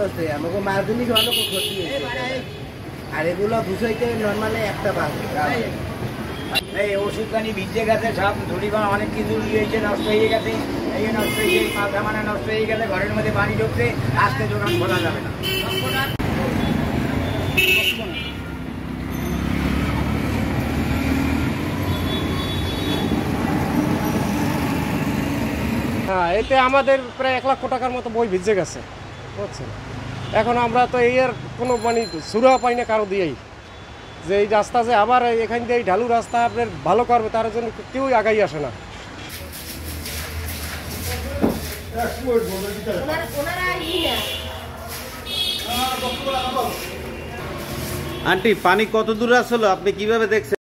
হচ্ছে আমাকে মাঝুনি অনেক ক্ষতি হয়েছে আর এগুলো বুঝাইতে নর্মালি একটা বাস এই ওষুধ পানি ভিজে গেছে সব ধুলিকণা অনেক কিছু হয়েছে নষ্ট হয়ে গেছে এই নষ্ট হয়ে মাথা মানে নষ্ট হয়ে গেলে ঘরের মধ্যে পানি ঢুকছে আজকে দোকান খোলা যাবে না। হ্যাঁ, এতে আমাদের প্রায় 1 লক্ষ টাকার মতো বই ভিজে গেছে বুঝছেন। এখন আমরা তো এর কোনো মানে সুরা পাই না কারো দিয়েই, যে এই রাস্তা যে আবার এখান দিয়ে এই ঢালু রাস্তা আপনার ভালো করবে তার জন্য কেউই আগাই আসে না। আন্টি পানি কত দূর আসলো আপনি কিভাবে দেখছেন?